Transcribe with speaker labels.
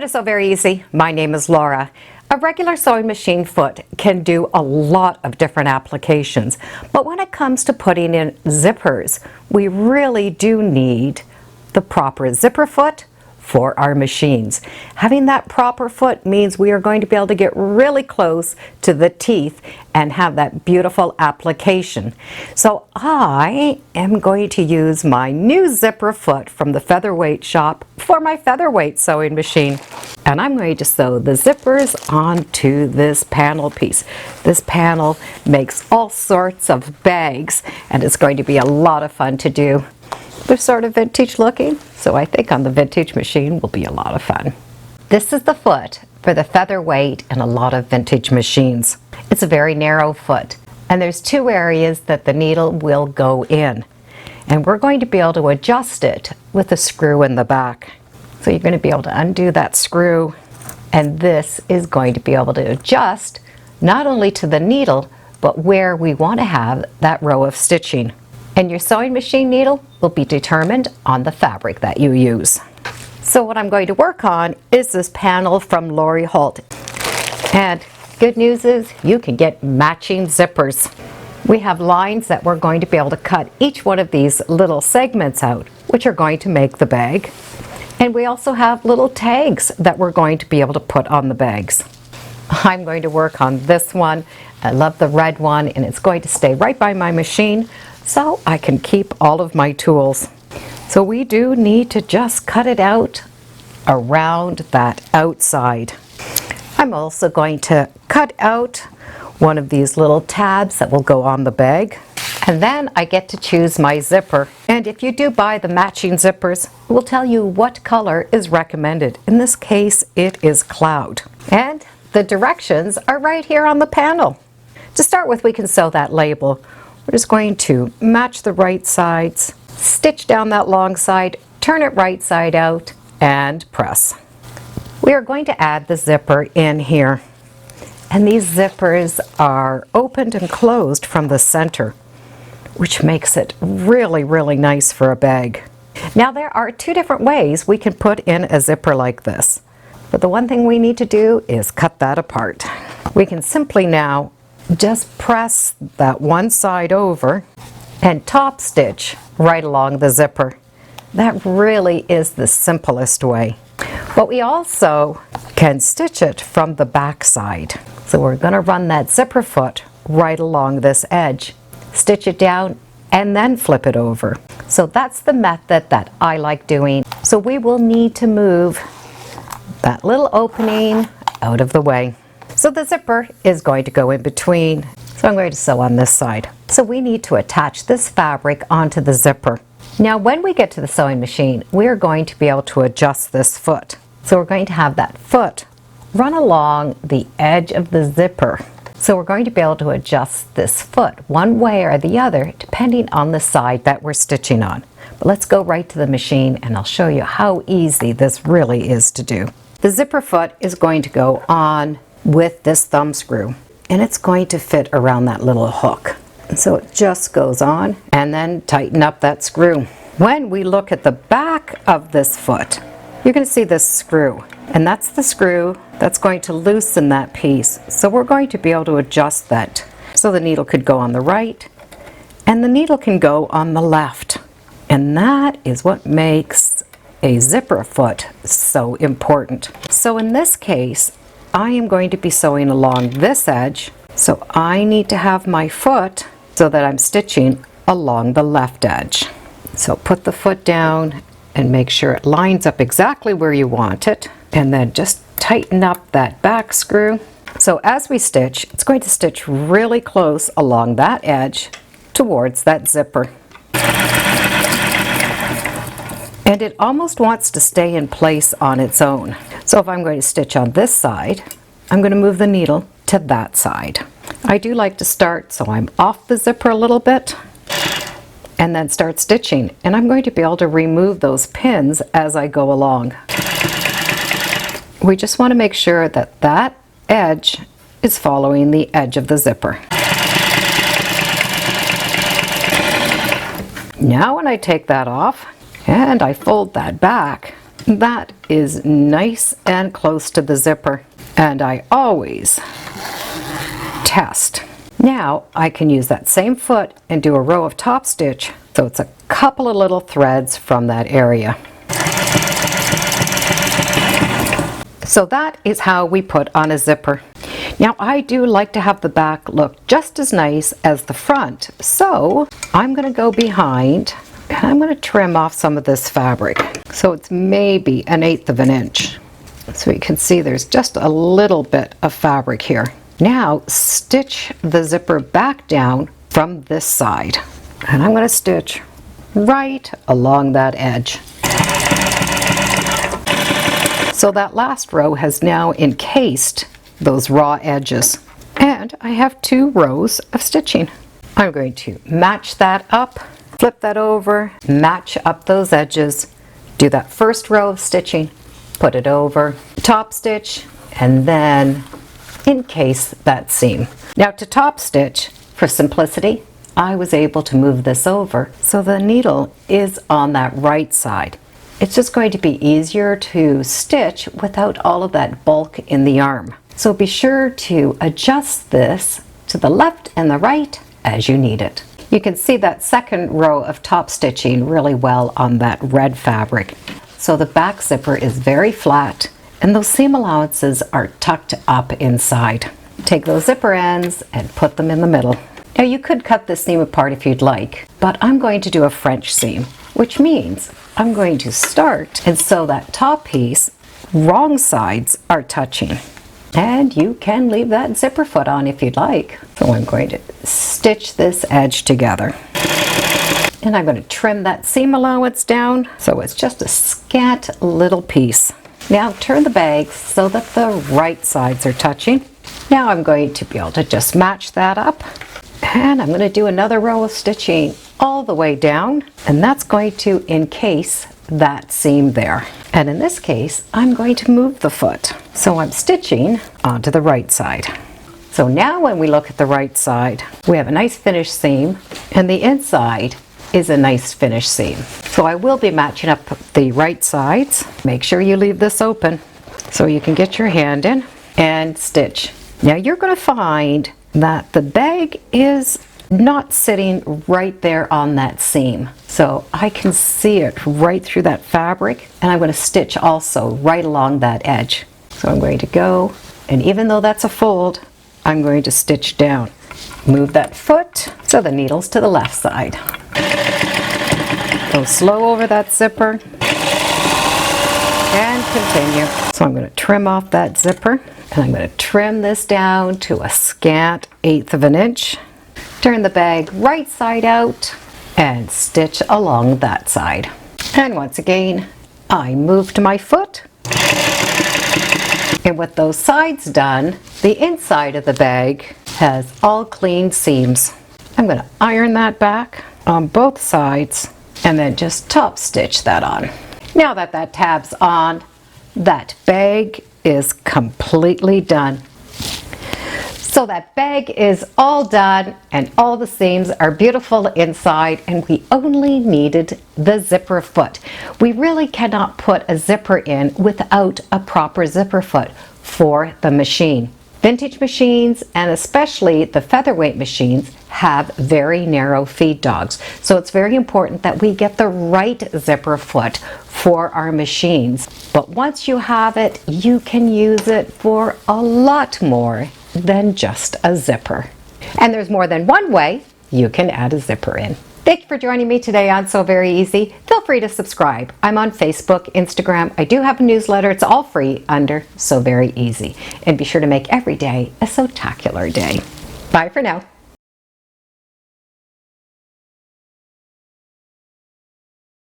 Speaker 1: Welcome to Sew Very Easy. My name is Laura. A regular sewing machine foot can do a lot of different applications, but when it comes to putting in zippers, we really do need the proper zipper foot for our machines. Having that proper foot means we are going to be able to get really close to the teeth and have that beautiful application. So I am going to use my new zipper foot from the Featherweight Shop for my Featherweight sewing machine. And I'm going to sew the zippers onto this panel piece. This panel makes all sorts of bags, and it's going to be a lot of fun to do. They're sort of vintage looking, so I think on the vintage machine will be a lot of fun. This is the foot for the Featherweight and a lot of vintage machines. It's a very narrow foot, and there's two areas that the needle will go in. And we're going to be able to adjust it with a screw in the back. So you're going to be able to undo that screw, and this is going to be able to adjust not only to the needle, but where we want to have that row of stitching. And your sewing machine needle will be determined on the fabric that you use. So what I'm going to work on is this panel from Lori Holt. And good news is you can get matching zippers. We have lines that we're going to be able to cut each one of these little segments out, which are going to make the bag. And we also have little tags that we're going to be able to put on the bags. I'm going to work on this one. I love the red one, and it's going to stay right by my machine so I can keep all of my tools. So we do need to just cut it out around that outside. I'm also going to cut out one of these little tabs that will go on the bag. And then I get to choose my zipper. And if you do buy the matching zippers, it will tell you what color is recommended. In this case, it is cloud. And the directions are right here on the panel. To start with, we can sew that label. We're just going to match the right sides, stitch down that long side, turn it right side out, and press. We are going to add the zipper in here. And these zippers are opened and closed from the center, which makes it really, really nice for a bag. Now there are two different ways we can put in a zipper like this. But the one thing we need to do is cut that apart. We can simply now just press that one side over and top stitch right along the zipper. That really is the simplest way. But we also can stitch it from the back side. So we're going to run that zipper foot right along this edge, stitch it down, and then flip it over. So that's the method that I like doing. So we will need to move that little opening out of the way. So the zipper is going to go in between. So I'm going to sew on this side. So we need to attach this fabric onto the zipper. Now when we get to the sewing machine, we're going to be able to adjust this foot. So we're going to have that foot run along the edge of the zipper. So we're going to be able to adjust this foot one way or the other depending on the side that we're stitching on. But let's go right to the machine and I'll show you how easy this really is to do. The zipper foot is going to go on with this thumb screw, and it's going to fit around that little hook. And so it just goes on, and then tighten up that screw. When we look at the back of this foot, you're going to see this screw, and that's the screw that's going to loosen that piece. So we're going to be able to adjust that. So the needle could go on the right, and the needle can go on the left. And that is what makes a zipper foot so important. So in this case, I am going to be sewing along this edge, so I need to have my foot so that I'm stitching along the left edge. So put the foot down and make sure it lines up exactly where you want it, and then just tighten up that back screw. So as we stitch, it's going to stitch really close along that edge towards that zipper. And it almost wants to stay in place on its own. So if I'm going to stitch on this side, I'm going to move the needle to that side. I do like to start so I'm off the zipper a little bit and then start stitching. And I'm going to be able to remove those pins as I go along. We just want to make sure that that edge is following the edge of the zipper. Now when I take that off and I fold that back, That is nice and close to the zipper, and I always test. Now I can use that same foot and do a row of top stitch, so it's a couple of little threads from that area. So that is how we put on a zipper. Now I do like to have the back look just as nice as the front, so I'm going to go behind and I'm going to trim off some of this fabric. So it's maybe 1/8 of an inch. So you can see there's just a little bit of fabric here. Now stitch the zipper back down from this side. And I'm going to stitch right along that edge. So that last row has now encased those raw edges. And I have 2 rows of stitching. I'm going to match that up, flip that over, match up those edges, do that first row of stitching, put it over, top stitch, and then encase that seam. Now to top stitch, for simplicity, I was able to move this over so the needle is on that right side. It's just going to be easier to stitch without all of that bulk in the arm. So be sure to adjust this to the left and the right as you need it. You can see that second row of top stitching really well on that red fabric. So the back zipper is very flat and those seam allowances are tucked up inside. Take those zipper ends and put them in the middle. Now you could cut this seam apart if you'd like, but I'm going to do a French seam, which means I'm going to start and sew that top piece, wrong sides are touching. And you can leave that zipper foot on if you'd like. So I'm going to stitch this edge together. And I'm going to trim that seam allowance down so it's just a scant little piece. Now turn the bag so that the right sides are touching. Now I'm going to be able to just match that up. And I'm going to do another row of stitching all the way down. And that's going to encase that seam there. And in this case, I'm going to move the foot. So I'm stitching onto the right side. So now when we look at the right side, we have a nice finished seam and the inside is a nice finished seam. So I will be matching up the right sides. Make sure you leave this open so you can get your hand in and stitch. Now you're going to find that the bag is not sitting right there on that seam. So I can see it right through that fabric, and I'm going to stitch also right along that edge. So I'm going to go, and even though that's a fold, I'm going to stitch down. Move that foot so the needle's to the left side. Go slow over that zipper and continue. So I'm going to trim off that zipper, and I'm going to trim this down to a scant 1/8 of an inch. Turn the bag right side out and stitch along that side. And once again, I moved my foot. And with those sides done, the inside of the bag has all clean seams. I'm going to iron that back on both sides and then just top stitch that on. Now that that tab's on, that bag is completely done. So that bag is all done and all the seams are beautiful inside, and we only needed the zipper foot. We really cannot put a zipper in without a proper zipper foot for the machine. Vintage machines, and especially the featherweight machines, have very narrow feed dogs. So it's very important that we get the right zipper foot for our machines. But once you have it, you can use it for a lot more than just a zipper. And there's more than one way you can add a zipper in. Thank you for joining me today on So Very Easy. Feel free to subscribe. I'm on Facebook, Instagram. I do have a newsletter. It's all free under So Very Easy. And be sure to make every day a so-tacular day. Bye for now.